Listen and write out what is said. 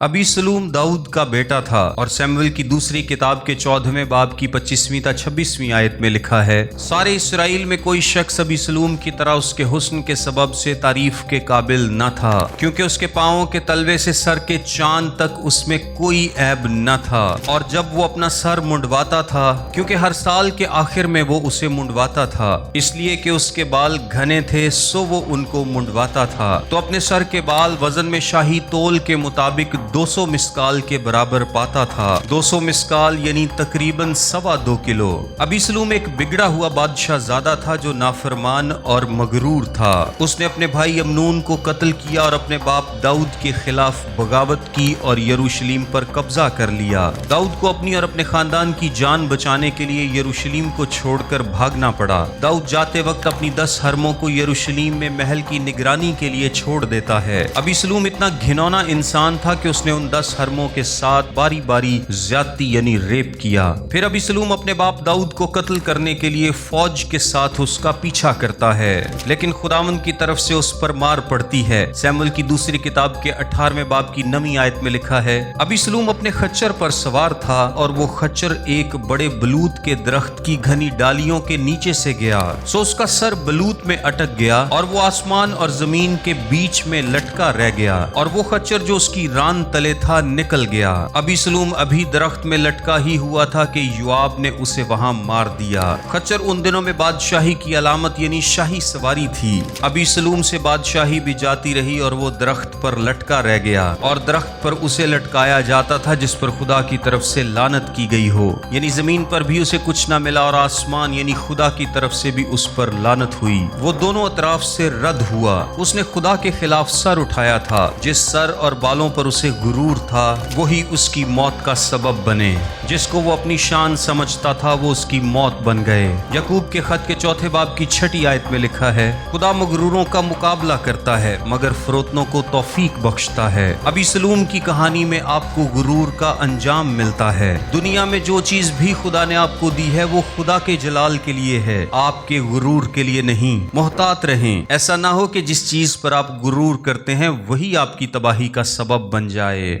अबी सलूम दाऊद का बेटा था और सैमुएल की दूसरी किताब के 14वें बाब की 25वीं ता 26वीं आयत में लिखा है, सारे इसराइल में कोई शख्स अबी सलूम की तरह उसके हुस्न के सबब से तारीफ के काबिल न था, क्योंकि उसके पांवों के तलवे से सर के चांद तक उसमें कोई ऐब न था। और जब वो अपना सर मुंडवाता था, क्योंकि हर साल के आखिर में वो उसे मुंडवाता था, इसलिए कि उसके बाल घने थे सो वो उनको मुंडवाता था, तो अपने सर के बाल वजन में शाही तोल के मुताबिक 200 मिस्काल के बराबर पाता था। 200 मिस्काल यानी तकरीबन 2.25 किलो। अबी सलूम एक बिगड़ा हुआ बादशाह ज़्यादा था जो नाफरमान और मगरूर था। उसने अपने भाई अमनून को कत्ल किया और अपने बाप दाऊद के खिलाफ बगावत की और यरूशलेम पर कब्जा कर लिया। दाऊद को अपनी और अपने खानदान की जान बचाने के लिए यरूशलेम को छोड़कर भागना पड़ा। दाऊद जाते वक्त अपनी 10 हरमों को यरूशलेम में महल की निगरानी के लिए छोड़ देता है। अबी सलूम इतना घिनौना इंसान था कि उसने उन 10 हरमों के साथ बारी बारी ज्यादती यानी रेप किया। फिर अबी सलूम अपने बाप दाऊद को कत्ल करने के लिए फौज के साथ उसका पीछा करता है, लेकिन खुदावंद की तरफ से उस पर मार पड़ती है। सैमुएल की दूसरी किताब के 18वें बाब की 9वीं आयत में लिखा है, अबी सलूम अपने खच्चर पर सवार था और वो खच्चर एक बड़े बलूत के दरख्त की घनी डालियों के नीचे से गया, सो उसका सर बलूत में अटक गया और वो आसमान और जमीन के बीच में लटका रह गया, और वो खच्चर जो उसकी रान तले था निकल गया। अबी सलूम अभी दरख्त में लटका ही हुआ था कि युआब ने उसे वहां मार दिया। खच्चर उन दिनों में बादशाही की अलामत यानी शाही सवारी थी। अबी सलूम से बादशाही भी जाती रही और वो दरख्त पर लटका रह गया, और दरख्त पर उसे लटकाया जाता था जिस पर खुदा की तरफ से लानत की गई हो, यानी जमीन पर भी उसे कुछ न मिला और आसमान यानी खुदा की तरफ से भी उस पर लानत हुई। वो दोनों अतराफ से रद्द हुआ। उसने खुदा के खिलाफ सर उठाया था। जिस सर और बालों पर उसे गुरूर था वही उसकी मौत का सबब बने। जिसको वो अपनी शान समझता था वो उसकी मौत बन गए। यकूब के खत के 4 बाब की 6 आयत में लिखा है, खुदा मगरूरों का मुकाबला करता है मगर फरोतनों को तौफीक बख्शता है। अबी सलूम की कहानी में आपको गुरूर का अंजाम मिलता है। दुनिया में जो चीज भी खुदा ने आपको दी है वो खुदा के जलाल के लिए है, आपके गुरूर के लिए नहीं। मोहतात रहें, ऐसा ना हो कि जिस चीज पर आप गुरूर करते हैं वही आपकी तबाही का सबब बन जाए।